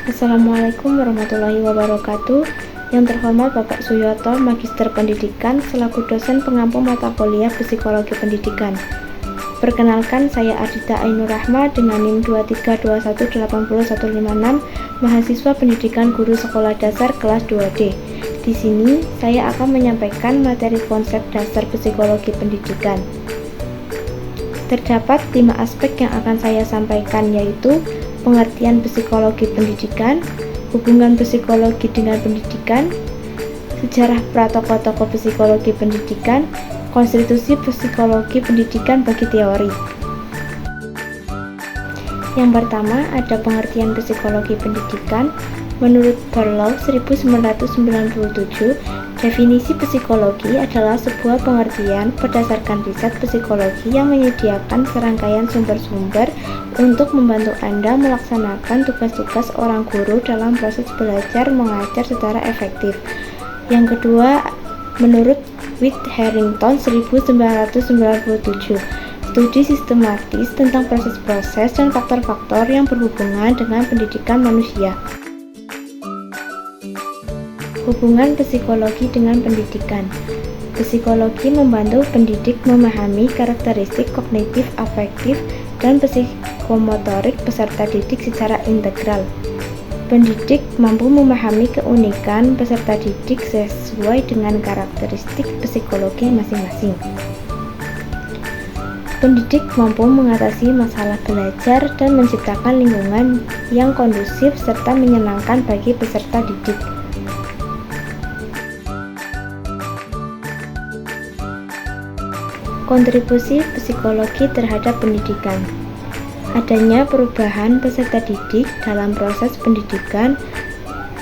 Assalamualaikum warahmatullahi wabarakatuh. Yang terhormat Bapak Suyoto, Magister Pendidikan, selaku dosen pengampu mata kuliah Psikologi Pendidikan. Perkenalkan, saya Ardita Ainur Rahma dengan NIM 232180156, mahasiswa Pendidikan Guru Sekolah Dasar kelas 2D. Di sini, saya akan menyampaikan materi konsep dasar psikologi pendidikan. Terdapat 5 aspek yang akan saya sampaikan, yaitu pengertian psikologi pendidikan, hubungan psikologi dengan pendidikan, sejarah pra-tokoh-tokoh psikologi pendidikan, konstitusi psikologi pendidikan bagi teori. Yang pertama, ada pengertian psikologi pendidikan. Menurut Barlow 1997, definisi psikologi adalah sebuah pengertian berdasarkan riset psikologi yang menyediakan serangkaian sumber-sumber untuk membantu Anda melaksanakan tugas-tugas orang guru dalam proses belajar mengajar secara efektif. Yang kedua, menurut Whit Harrington 1997, studi sistematis tentang proses-proses dan faktor-faktor yang berhubungan dengan pendidikan manusia. Hubungan psikologi dengan pendidikan. Psikologi membantu pendidik memahami karakteristik kognitif, afektif, dan psikomotorik peserta didik secara integral. Pendidik mampu memahami keunikan peserta didik sesuai dengan karakteristik psikologi masing-masing. Pendidik mampu mengatasi masalah belajar dan menciptakan lingkungan yang kondusif serta menyenangkan bagi peserta didik. Kontribusi psikologi terhadap pendidikan. Adanya perubahan peserta didik dalam proses pendidikan,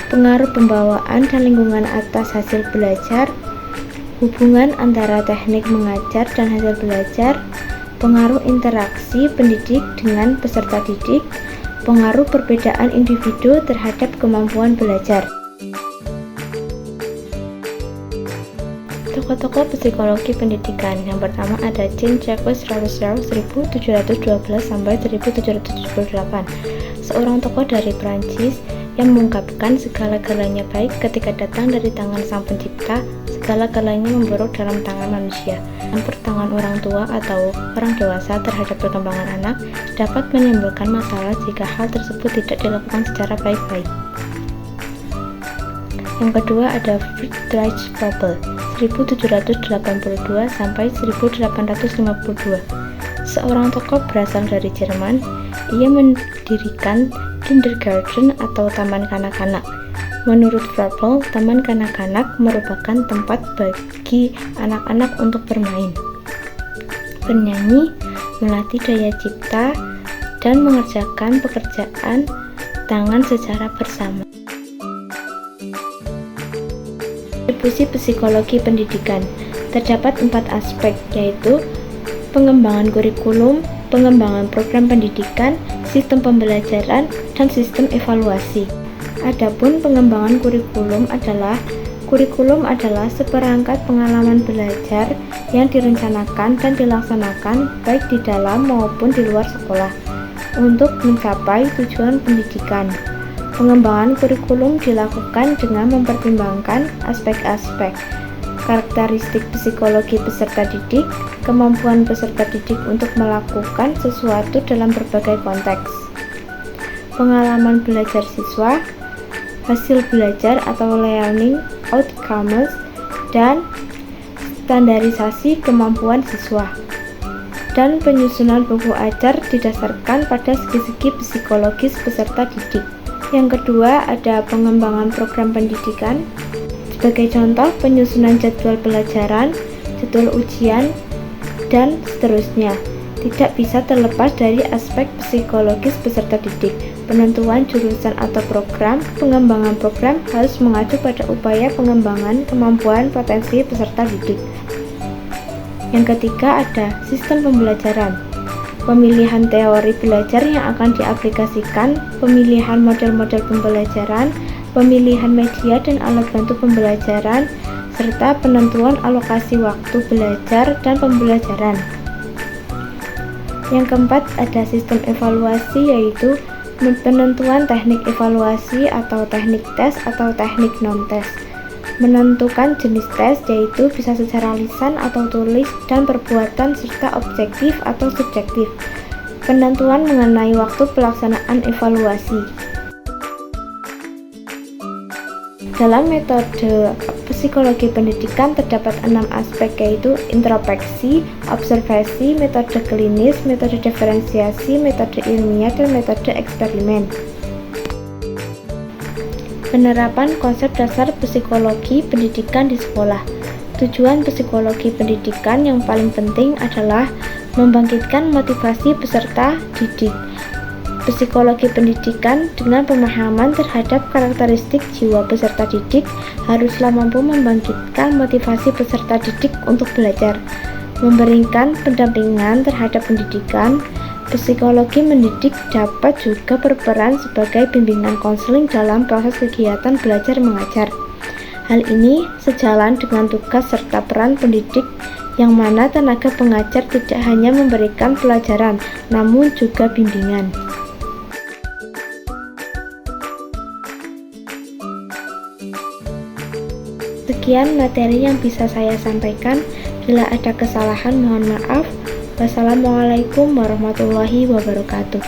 pengaruh pembawaan dan lingkungan atas hasil belajar, hubungan antara teknik mengajar dan hasil belajar, pengaruh interaksi pendidik dengan peserta didik, pengaruh perbedaan individu terhadap kemampuan belajar. Tokoh-tokoh psikologi pendidikan. Yang pertama ada Jean-Jacques Rousseau 1712-1778, seorang tokoh dari Prancis yang mengungkapkan segala-galanya baik ketika datang dari tangan sang pencipta, segala-galanya memburuk dalam tangan manusia. Campur tangan orang tua atau orang dewasa terhadap perkembangan anak dapat menimbulkan masalah jika hal tersebut tidak dilakukan secara baik-baik. Yang kedua ada Friedrich Froebel 1782 sampai 1852, seorang tokoh berasal dari Jerman. Ia mendirikan kindergarten atau taman kanak-kanak. Menurut Froebel, taman kanak-kanak merupakan tempat bagi anak-anak untuk bermain, bernyanyi, melatih daya cipta, dan mengerjakan pekerjaan tangan secara bersama. Kontribusi psikologi pendidikan. Terdapat 4 aspek, yaitu pengembangan kurikulum, pengembangan program pendidikan, sistem pembelajaran, dan sistem evaluasi. Adapun pengembangan kurikulum adalah seperangkat pengalaman belajar yang direncanakan dan dilaksanakan baik di dalam maupun di luar sekolah untuk mencapai tujuan pendidikan. Pengembangan kurikulum dilakukan dengan mempertimbangkan aspek-aspek karakteristik psikologi peserta didik, kemampuan peserta didik untuk melakukan sesuatu dalam berbagai konteks, pengalaman belajar siswa, hasil belajar atau learning outcomes, dan standarisasi kemampuan siswa, dan penyusunan buku ajar didasarkan pada segi-segi psikologis peserta didik. Yang kedua ada pengembangan program pendidikan. Sebagai contoh, penyusunan jadwal pelajaran, jadwal ujian, dan seterusnya tidak bisa terlepas dari aspek psikologis peserta didik. Penentuan jurusan atau program, pengembangan program harus mengacu pada upaya pengembangan kemampuan potensi peserta didik. Yang ketiga ada sistem pembelajaran. Pemilihan teori belajar yang akan diaplikasikan, pemilihan model-model pembelajaran, pemilihan media dan alat bantu pembelajaran, serta penentuan alokasi waktu belajar dan pembelajaran. Yang keempat ada sistem evaluasi, yaitu Penentuan teknik evaluasi atau teknik tes atau teknik non-tes. Menentukan jenis tes yaitu bisa secara lisan atau tulis dan perbuatan serta objektif atau subjektif. Penentuan mengenai waktu pelaksanaan evaluasi. Dalam metode psikologi pendidikan terdapat 6 aspek yaitu introspeksi, observasi, metode klinis, metode diferensiasi, metode ilmiah, dan metode eksperimen. Penerapan konsep dasar psikologi pendidikan di sekolah. Tujuan psikologi pendidikan yang paling penting adalah membangkitkan motivasi peserta didik. Psikologi pendidikan dengan pemahaman terhadap karakteristik jiwa peserta didik haruslah mampu membangkitkan motivasi peserta didik untuk belajar, memberikan pendampingan terhadap pendidikan. Psikologi mendidik dapat juga berperan sebagai bimbingan konseling dalam proses kegiatan belajar mengajar. Hal ini sejalan dengan tugas serta peran pendidik yang mana tenaga pengajar tidak hanya memberikan pelajaran, namun juga bimbingan. Sekian materi yang bisa saya sampaikan. Bila ada kesalahan mohon maaf. Wassalamualaikum warahmatullahi wabarakatuh.